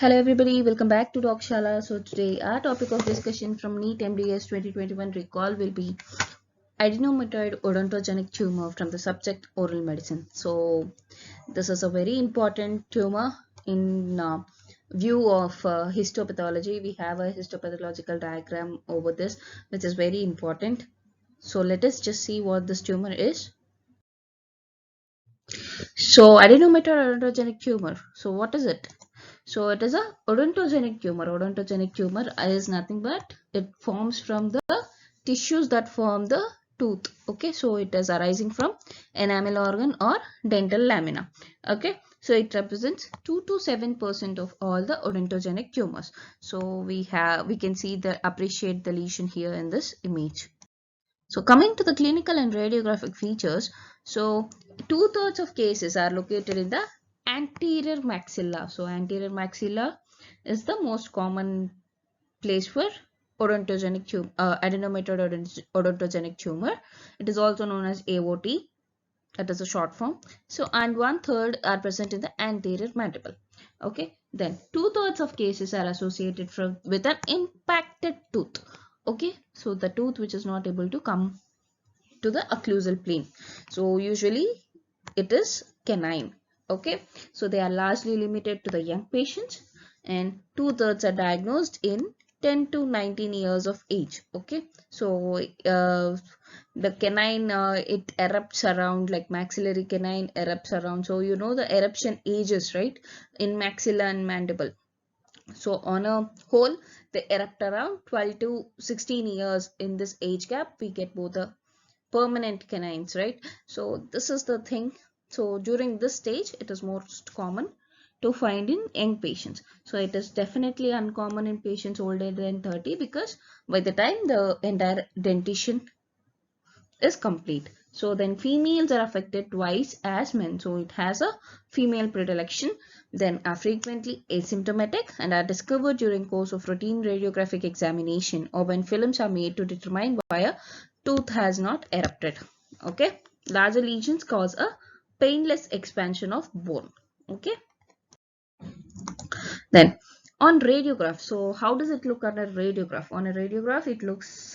Hello everybody, welcome back to Docshala. So today our topic of discussion from NEET MDS 2021 recall will be Adenomatoid Odontogenic Tumour from the subject Oral Medicine. So this is a very important tumor in view of histopathology. We have a histopathological diagram over this which is very important. So let us just see what this tumor is. So adenomatoid odontogenic tumor. So what is it? So it is a odontogenic tumor. Odontogenic tumor is nothing but it forms from the tissues that form the tooth. Okay, so it is arising from enamel organ or dental lamina. Okay, so it represents 2 to 7% of all the odontogenic tumors. So we can see appreciate the lesion here in this image. So coming to the clinical and radiographic features, so 2/3 of cases are located in the anterior maxilla. So anterior maxilla is the most common place for odontogenic tumor, adenomatoid odontogenic tumor. It is also known as AOT. That is a short form. So and 1/3 are present in the anterior mandible. Okay. Then 2/3 of cases are associated with an impacted tooth. Okay, so the tooth which is not able to come to the occlusal plane. So usually it is canine. Okay, so they are largely limited to the young patients and 2/3 are diagnosed in 10 to 19 years of age. Okay, so the canine it erupts around, like maxillary canine erupts around. So you know the eruption ages, right, in maxilla and mandible. So on a whole, they erupt around 12 to 16 years. In this age gap, we get both the permanent canines, right? So this is the thing. So during this stage, it is most common to find in young patients. So it is definitely uncommon in patients older than 30 because by the time the entire dentition is complete. So then females are affected twice as men. So it has a female predilection. Then are frequently asymptomatic and are discovered during course of routine radiographic examination or when films are made to determine why a tooth has not erupted. Okay. Larger lesions cause a painless expansion of bone. Okay. Then on radiograph, so how does it look on a radiograph? On a radiograph, it looks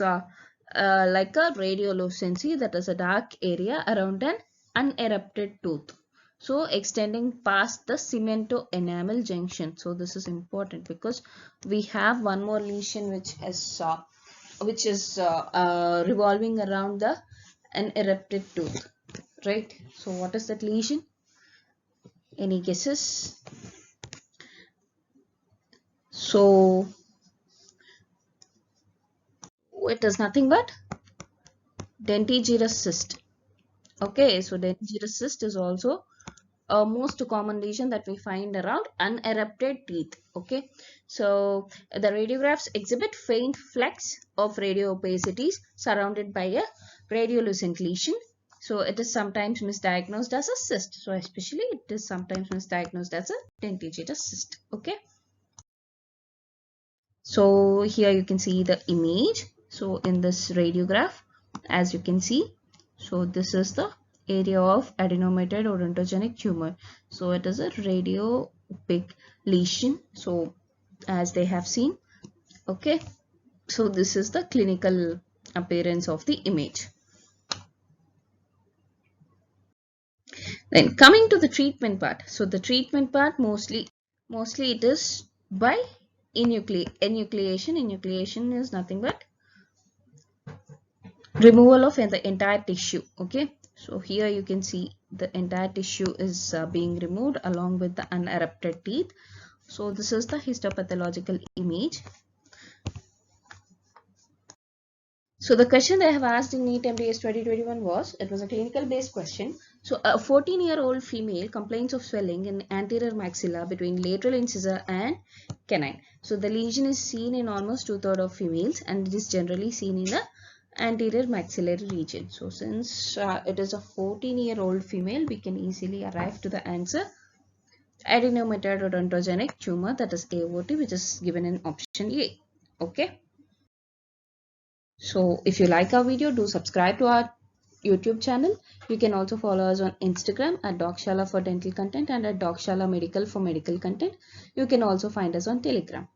like a radiolucency, that is a dark area around an unerupted tooth. So extending past the cemento-enamel junction. So this is important because we have one more lesion which is revolving around the unerupted tooth, right? So what is that lesion? Any guesses? So it is nothing but dentigerous cyst. Okay, so dentigerous cyst is also a most common lesion that we find around unerupted teeth. Okay, so the radiographs exhibit faint flecks of radiopacities surrounded by a radiolucent lesion. So it is sometimes misdiagnosed as a cyst. So especially it is sometimes misdiagnosed as a dentigerous cyst. Okay. So here you can see the image. So in this radiograph, as you can see, so this is the area of adenomatoid odontogenic tumor. So it is a radiopaque lesion. So as they have seen, okay. So this is the clinical appearance of the image. Then coming to the treatment part. So the treatment part mostly it is by enucleation. Enucleation is nothing but removal of the entire tissue. Okay, so here you can see the entire tissue is being removed along with the unerupted teeth. So this is the histopathological image. So the question they have asked in NEET MDS 2021 was, it was a clinical based question. So a 14-year-old female complains of swelling in anterior maxilla between lateral incisor and canine. So the lesion is seen in almost 2/3 of females and it is generally seen in the anterior maxillary region. So since it is a 14-year-old female, we can easily arrive to the answer adenomatoid odontogenic tumor, that is AOT, which is given in option A. Okay. So if you like our video, do subscribe to our YouTube channel. You can also follow us on Instagram at Dogshala for dental content and at Dogshala Medical for medical content. You can also find us on Telegram.